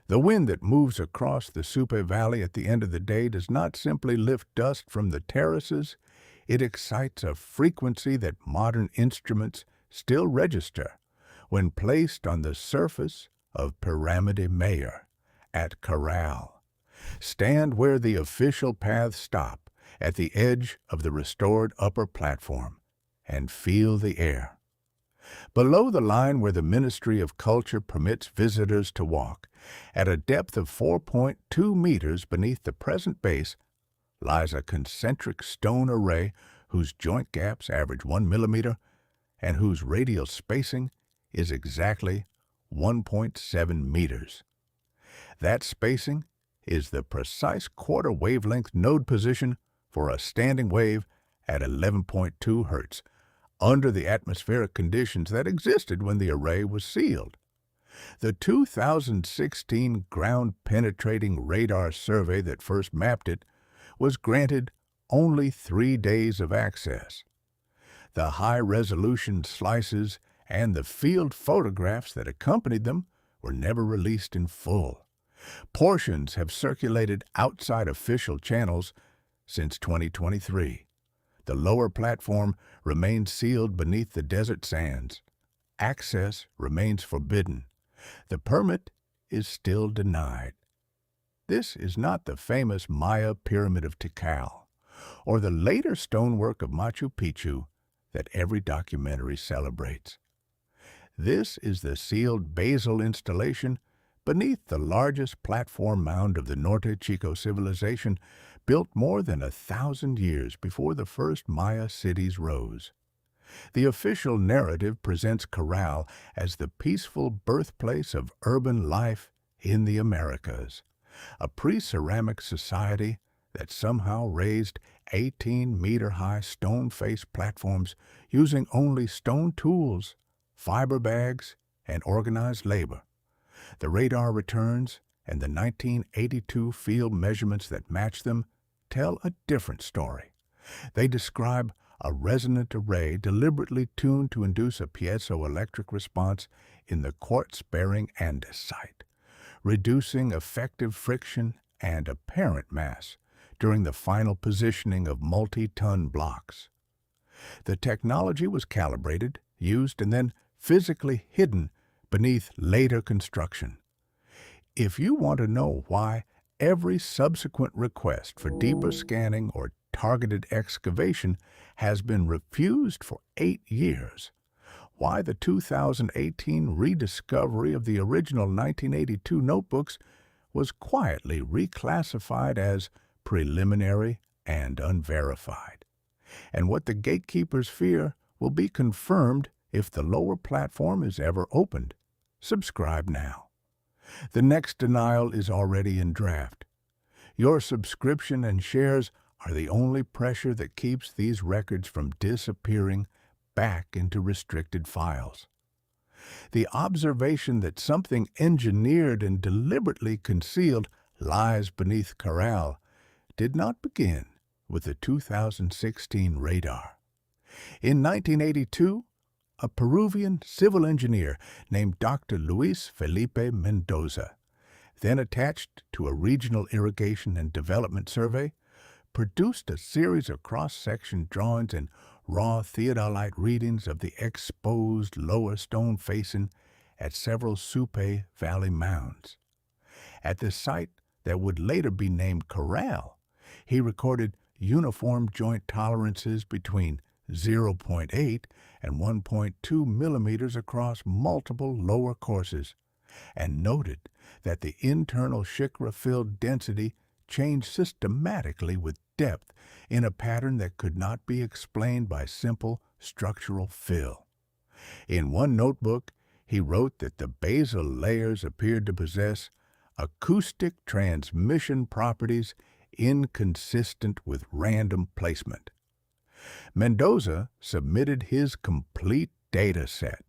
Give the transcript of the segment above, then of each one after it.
The wind that moves across the Supe Valley at the end of the day does not simply lift dust from the terraces, it excites a frequency that modern instruments still register when placed on the surface of Pyramide Mayor at Caral. Stand where the official paths stop, at the edge of the restored upper platform, and feel the air. Below the line where the Ministry of Culture permits visitors to walk, at a depth of 4.2 meters beneath the present base, lies a concentric stone array whose joint gaps average 1 millimeter and whose radial spacing is exactly 1.7 meters. That spacing is the precise quarter wavelength node position for a standing wave at 11.2 Hertz, under the atmospheric conditions that existed when the array was sealed. The 2016 ground-penetrating radar survey that first mapped it was granted only 3 days of access. The high-resolution slices and the field photographs that accompanied them were never released in full. Portions have circulated outside official channels since 2023. The lower platform remains sealed beneath the desert sands. Access remains forbidden. The permit is still denied. This is not the famous Maya Pyramid of Tikal, or the later stonework of Machu Picchu that every documentary celebrates. This is the sealed basal installation beneath the largest platform mound of the Norte Chico civilization, built more than 1,000 years before the first Maya cities rose. The official narrative presents Caral as the peaceful birthplace of urban life in the Americas, a pre-ceramic society that somehow raised 18-meter-high stone-faced platforms using only stone tools, fiber bags, and organized labor. The radar returns and the 1982 field measurements that match them tell a different story. They describe a resonant array deliberately tuned to induce a piezoelectric response in the quartz-bearing andesite, reducing effective friction and apparent mass during the final positioning of multi-ton blocks. The technology was calibrated, used, and then physically hidden beneath later construction. If you want to know why every subsequent request for deeper scanning or targeted excavation has been refused for 8 years, why the 2018 rediscovery of the original 1982 notebooks was quietly reclassified as preliminary and unverified, and what the gatekeepers fear will be confirmed if the lower platform is ever opened, subscribe now. The next denial is already in draft. Your subscription and shares are the only pressure that keeps these records from disappearing back into restricted files. The observation that something engineered and deliberately concealed lies beneath Caral did not begin with the 2016 radar. In 1982, a Peruvian civil engineer named Dr. Luis Felipe Mendoza, then attached to a regional irrigation and development survey, produced a series of cross-section drawings and raw theodolite readings of the exposed lower stone facing at several Supe Valley mounds. At the site that would later be named Caral, he recorded uniform joint tolerances between 0.8 and 1.2 millimeters across multiple lower courses, and noted that the internal Shikra-filled density changed systematically with depth in a pattern that could not be explained by simple structural fill. In one notebook, he wrote that the basal layers appeared to possess acoustic transmission properties inconsistent with random placement. Mendoza submitted his complete data set,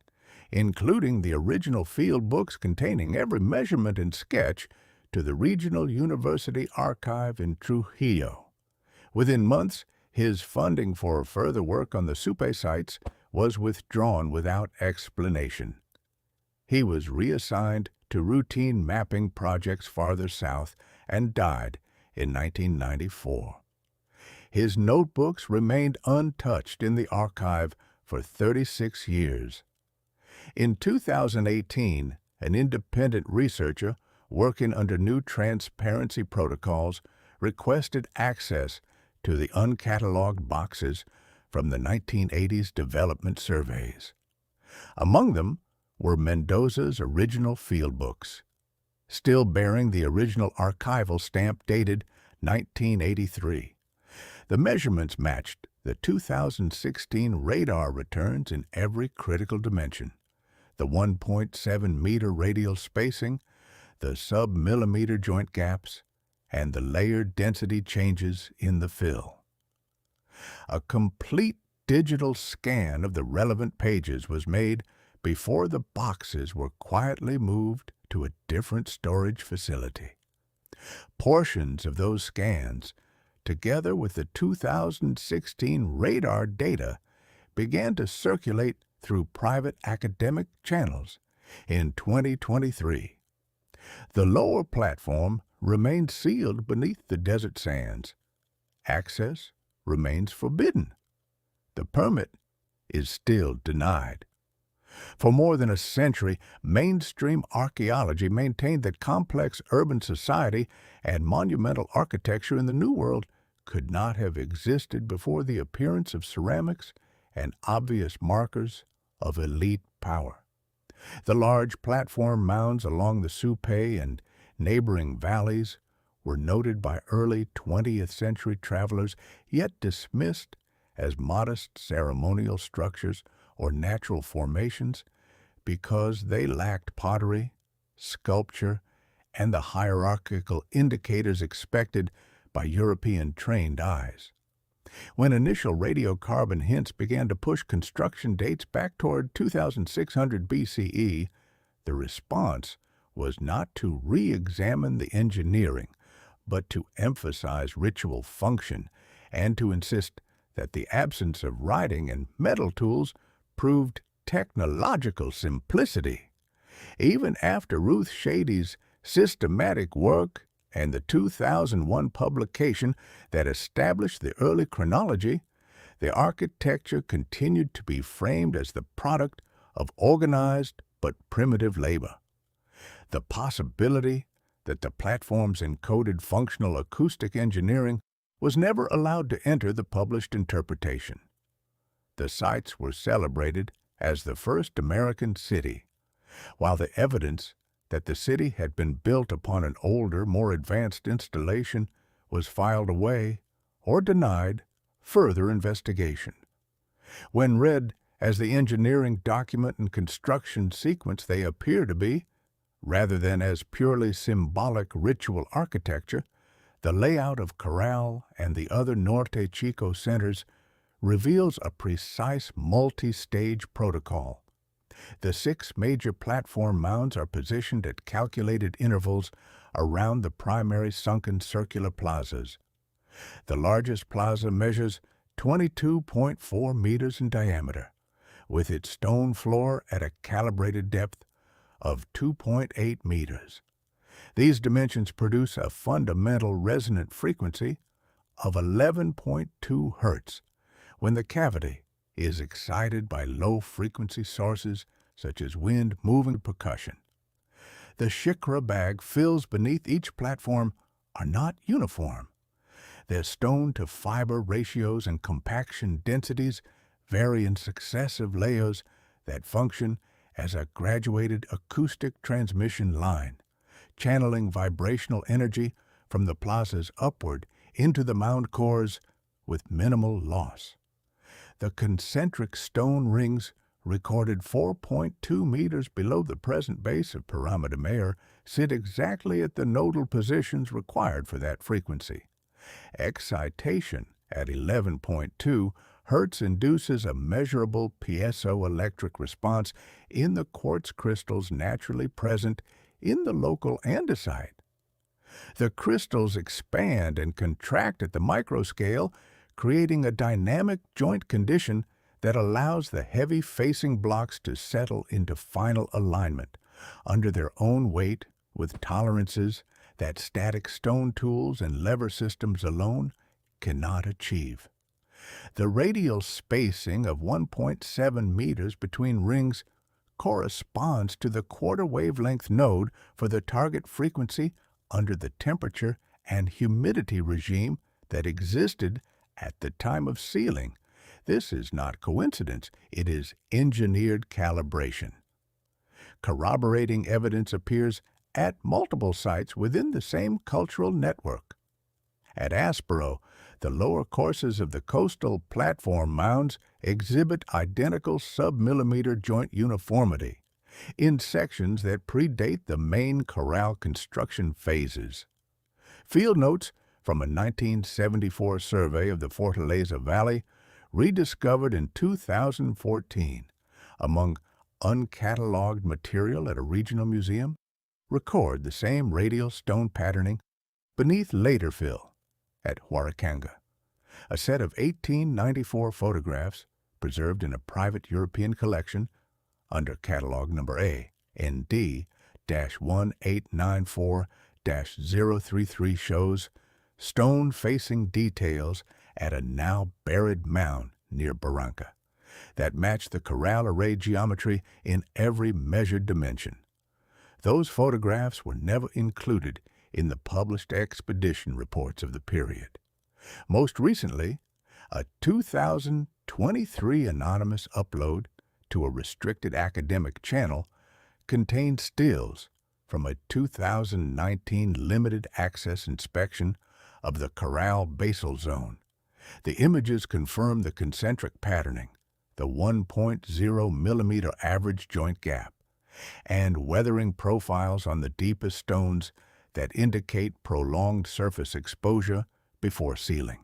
including the original field books containing every measurement and sketch, to the Regional University Archive in Trujillo. Within months, his funding for further work on the Supe sites was withdrawn without explanation. He was reassigned to routine mapping projects farther south and died in 1994. His notebooks remained untouched in the archive for 36 years. In 2018, an independent researcher working under new transparency protocols requested access to the uncatalogued boxes from the 1980s development surveys. Among them were Mendoza's original field books, still bearing the original archival stamp dated 1983. The measurements matched the 2016 radar returns in every critical dimension: the 1.7-meter radial spacing, the sub-millimeter joint gaps, and the layered density changes in the fill. A complete digital scan of the relevant pages was made before the boxes were quietly moved to a different storage facility. Portions of those scans, together with the 2016 radar data, began to circulate through private academic channels in 2023. The lower platform remains sealed beneath the desert sands. Access remains forbidden. The permit is still denied. For more than a century, mainstream archaeology maintained that complex urban society and monumental architecture in the New World could not have existed before the appearance of ceramics and obvious markers of elite power. The large platform mounds along the Supai and neighboring valleys were noted by early 20th century travelers, yet dismissed as modest ceremonial structures or natural formations because they lacked pottery, sculpture, and the hierarchical indicators expected by European trained eyes. When initial radiocarbon hints began to push construction dates back toward 2600 BCE, the response was not to re-examine the engineering, but to emphasize ritual function and to insist that the absence of writing and metal tools proved technological simplicity. Even after Ruth Shady's systematic work and the 2001 publication that established the early chronology, the architecture continued to be framed as the product of organized but primitive labor. The possibility that the platforms encoded functional acoustic engineering was never allowed to enter the published interpretation. The sites were celebrated as the first American city, while the evidence that the city had been built upon an older, more advanced installation was filed away or denied further investigation. When read as the engineering document and construction sequence they appear to be, rather than as purely symbolic ritual architecture, the layout of Caral and the other Norte Chico centers reveals a precise multi-stage protocol. The 6 major platform mounds are positioned at calculated intervals around the primary sunken circular plazas. The largest plaza measures 22.4 meters in diameter, with its stone floor at a calibrated depth of 2.8 meters. These dimensions produce a fundamental resonant frequency of 11.2 hertz when the cavity is excited by low-frequency sources such as wind moving percussion. The shikra bag fills beneath each platform are not uniform. Their stone-to-fiber ratios and compaction densities vary in successive layers that function as a graduated acoustic transmission line, channeling vibrational energy from the plazas upward into the mound cores with minimal loss. The concentric stone rings, recorded 4.2 meters below the present base of Pyramida Mayor, sit exactly at the nodal positions required for that frequency. Excitation at 11.2 hertz induces a measurable piezoelectric response in the quartz crystals naturally present in the local andesite. The crystals expand and contract at the microscale, creating a dynamic joint condition that allows the heavy facing blocks to settle into final alignment, under their own weight with tolerances that static stone tools and lever systems alone cannot achieve. The radial spacing of 1.7 meters between rings corresponds to the quarter wavelength node for the target frequency under the temperature and humidity regime that existed at the time of sealing. This is not coincidence, it is engineered calibration. Corroborating evidence appears at multiple sites within the same cultural network. At Aspero, the lower courses of the coastal platform mounds exhibit identical sub-millimeter joint uniformity in sections that predate the main Caral construction phases. Field notes from a 1974 survey of the Fortaleza Valley, rediscovered in 2014 among uncatalogued material at a regional museum, record the same radial stone patterning beneath later fill at Huaracanga. A set of 1894 photographs preserved in a private European collection under catalog number A, ND-1894-033 shows stone-facing details at a now buried mound near Barranca that match the Caral array geometry in every measured dimension. Those photographs were never included in the published expedition reports of the period. Most recently, a 2023 anonymous upload to a restricted academic channel contained stills from a 2019 limited access inspection of the Caral basal zone. The images confirm the concentric patterning, the 1.0 millimeter average joint gap, and weathering profiles on the deepest stones that indicate prolonged surface exposure before sealing.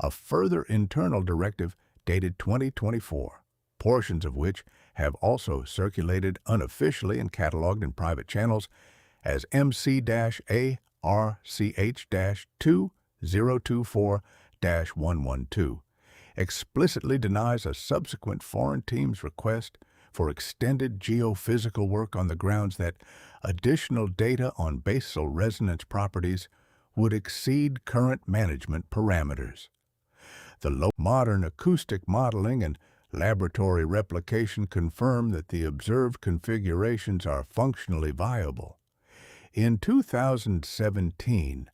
A further internal directive dated 2024, portions of which have also circulated unofficially and cataloged in private channels as MC-ARCH-2024-112, explicitly denies a subsequent foreign team's request for extended geophysical work on the grounds that additional data on basal resonance properties would exceed current management parameters. The modern acoustic modeling and laboratory replication confirm that the observed configurations are functionally viable. In 2017,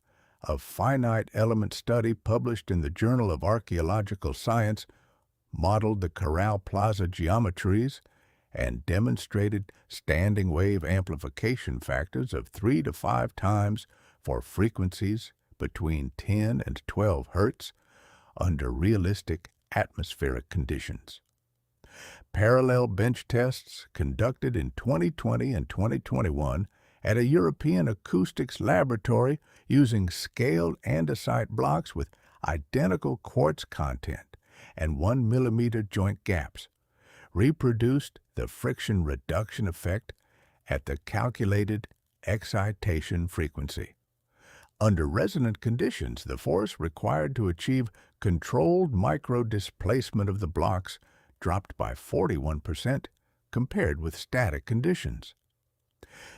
a finite element study published in the Journal of Archaeological Science modeled the Caral Plaza geometries and demonstrated standing wave amplification factors of 3 to 5 times for frequencies between 10 and 12 Hertz under realistic atmospheric conditions. Parallel bench tests conducted in 2020 and 2021 at a European acoustics laboratory using scaled andesite blocks with identical quartz content and 1 millimeter joint gaps reproduced the friction reduction effect at the calculated excitation frequency. Under resonant conditions, the force required to achieve controlled micro-displacement of the blocks dropped by 41% compared with static conditions.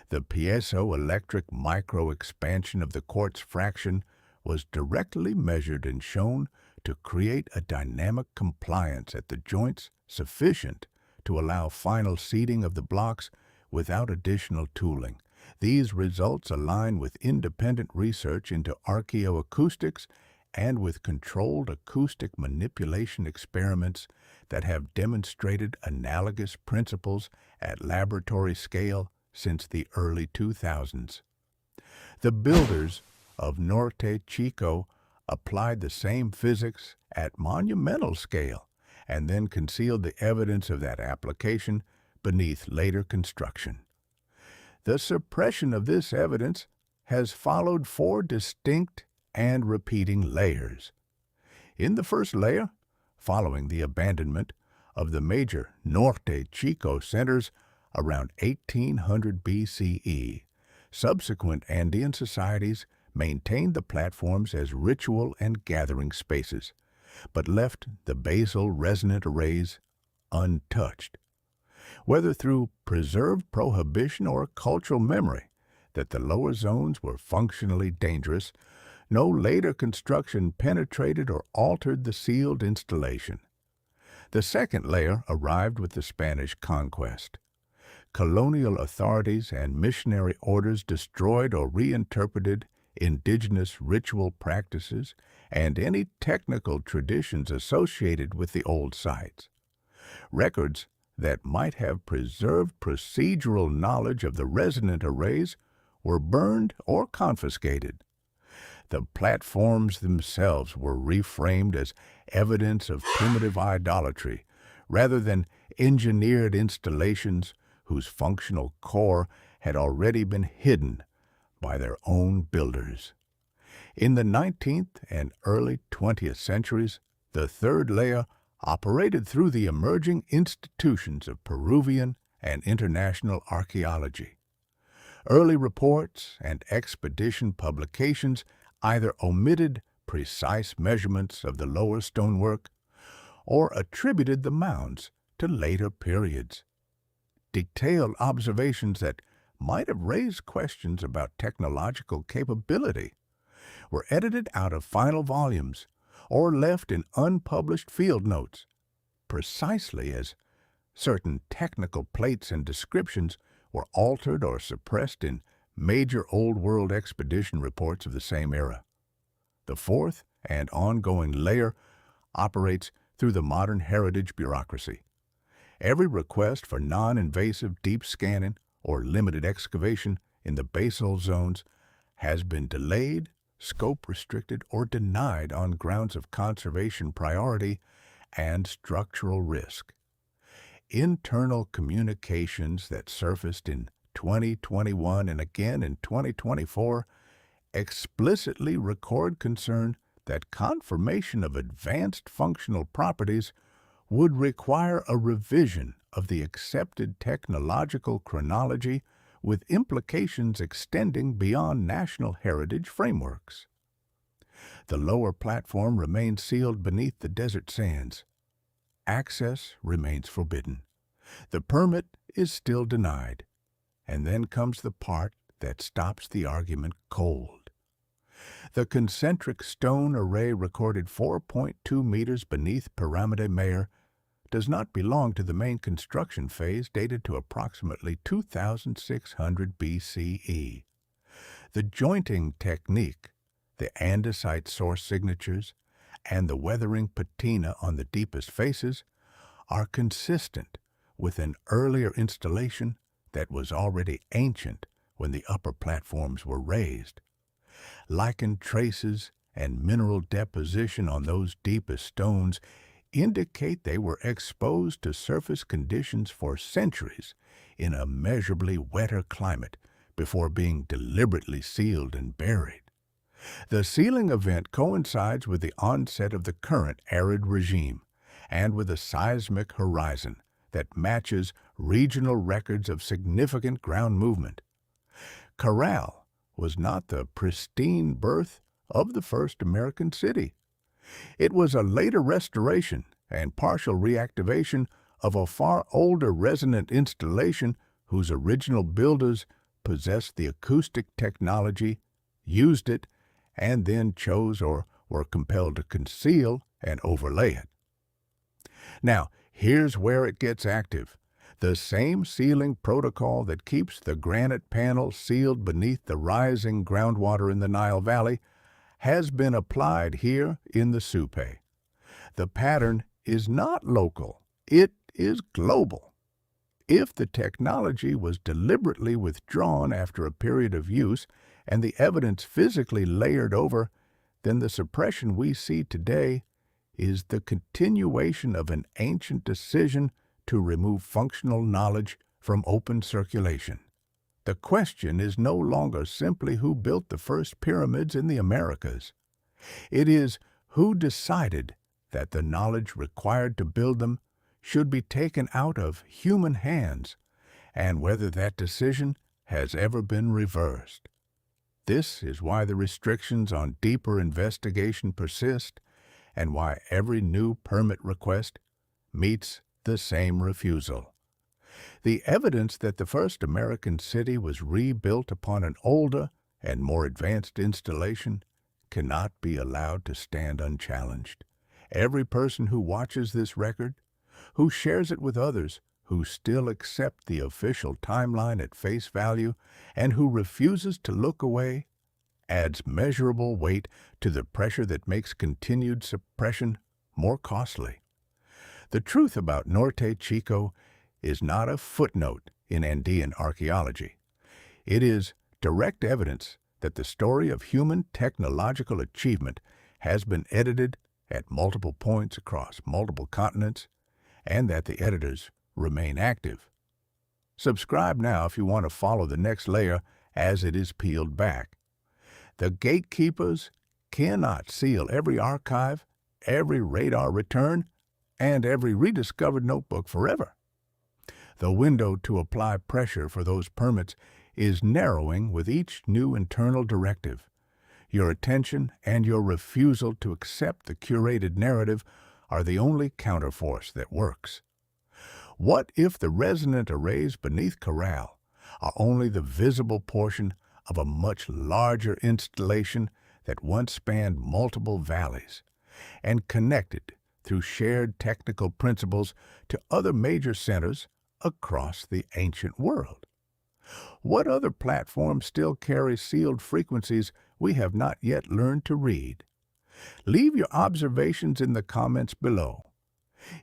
The piezoelectric micro-expansion of the quartz fraction was directly measured and shown to create a dynamic compliance at the joints sufficient to allow final seating of the blocks without additional tooling. These results align with independent research into archaeoacoustics and with controlled acoustic manipulation experiments that have demonstrated analogous principles at laboratory scale since the early 2000s. The builders of Norte Chico applied the same physics at monumental scale and then concealed the evidence of that application beneath later construction. The suppression of this evidence has followed 4 distinct and repeating layers. In the first layer, following the abandonment of the major Norte Chico centers around 1800 BCE, subsequent Andean societies maintained the platforms as ritual and gathering spaces, but left the basal resonant arrays untouched. whether through preserved prohibition or cultural memory that the lower zones were functionally dangerous. No later construction penetrated or altered the sealed installation. The second layer arrived with the Spanish conquest. Colonial authorities and missionary orders destroyed or reinterpreted indigenous ritual practices and any technical traditions associated with the old sites. Records that might have preserved procedural knowledge of the resonant arrays were burned or confiscated. The platforms themselves were reframed as evidence of primitive idolatry rather than engineered installations whose functional core had already been hidden by their own builders. In the 19th and early 20th centuries, the third layer operated through the emerging institutions of Peruvian and international archaeology. Early reports and expedition publications either omitted precise measurements of the lower stonework or attributed the mounds to later periods. Detailed observations that might have raised questions about technological capability were edited out of final volumes or left in unpublished field notes, precisely as certain technical plates and descriptions were altered or suppressed in major Old World expedition reports of the same era. The fourth and ongoing layer operates through the modern heritage bureaucracy. Every request for non-invasive deep scanning or limited excavation in the basal zones has been delayed, scope restricted, or denied on grounds of conservation priority and structural risk. Internal communications that surfaced in 2021 and again in 2024 explicitly record concern that confirmation of advanced functional properties would require a revision of the accepted technological chronology with implications extending beyond national heritage frameworks. The lower platform remains sealed beneath the desert sands. Access remains forbidden. The permit is still denied. And then comes the part that stops the argument cold. The concentric stone array recorded 4.2 meters beneath Pyramide Mayor does not belong to the main construction phase dated to approximately 2600 BCE. The jointing technique, the andesite source signatures, and the weathering patina on the deepest faces are consistent with an earlier installation that was already ancient when the upper platforms were raised. Lichen traces and mineral deposition on those deepest stones indicate they were exposed to surface conditions for centuries in a measurably wetter climate before being deliberately sealed and buried. The sealing event coincides with the onset of the current arid regime and with a seismic horizon that matches regional records of significant ground movement. Caral was not the pristine birth of the first American city. It was a later restoration and partial reactivation of a far older resonant installation whose original builders possessed the acoustic technology, used it, and then chose or were compelled to conceal and overlay it. Now, here's where it gets active. The same sealing protocol that keeps the granite panel sealed beneath the rising groundwater in the Nile Valley has been applied here in the Supe. The pattern is not local, it is global. If the technology was deliberately withdrawn after a period of use and the evidence physically layered over, then the suppression we see today is the continuation of an ancient decision to remove functional knowledge from open circulation. The question is no longer simply who built the first pyramids in the Americas. It is who decided that the knowledge required to build them should be taken out of human hands, and whether that decision has ever been reversed. This is why the restrictions on deeper investigation persist, and why every new permit request meets the same refusal. The evidence that the first American city was rebuilt upon an older and more advanced installation cannot be allowed to stand unchallenged. Every person who watches this record, who shares it with others, who still accept the official timeline at face value, and who refuses to look away, adds measurable weight to the pressure that makes continued suppression more costly. The truth about Norte Chico is not a footnote in Andean archaeology. It is direct evidence that the story of human technological achievement has been edited at multiple points across multiple continents, and that the editors remain active. Subscribe now if you want to follow the next layer as it is peeled back. The gatekeepers cannot seal every archive, every radar return, and every rediscovered notebook forever. The window to apply pressure for those permits is narrowing with each new internal directive. Your attention and your refusal to accept the curated narrative are the only counterforce that works. What if the resonant arrays beneath Caral are only the visible portion of a much larger installation that once spanned multiple valleys and connected through shared technical principles to other major centers across the ancient world? What other platforms still carry sealed frequencies we have not yet learned to read? Leave your observations in the comments below.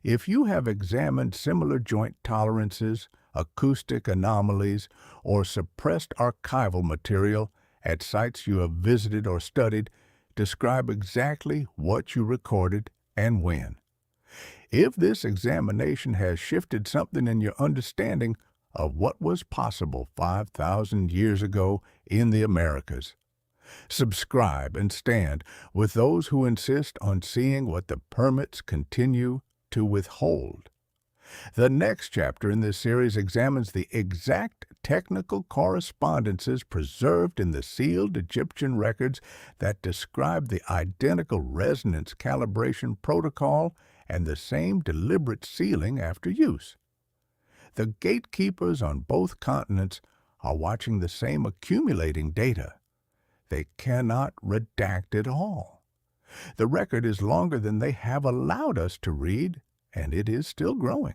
If you have examined similar joint tolerances, acoustic anomalies, or suppressed archival material at sites you have visited or studied, describe exactly what you recorded and when. If this examination has shifted something in your understanding of what was possible 5,000 years ago in the Americas, subscribe and stand with those who insist on seeing what the permits continue to withhold. The next chapter in this series examines the exact technical correspondences preserved in the sealed Egyptian records that describe the identical resonance calibration protocol and the same deliberate sealing after use. The gatekeepers on both continents are watching the same accumulating data. They cannot redact it all. The record is longer than they have allowed us to read, and it is still growing.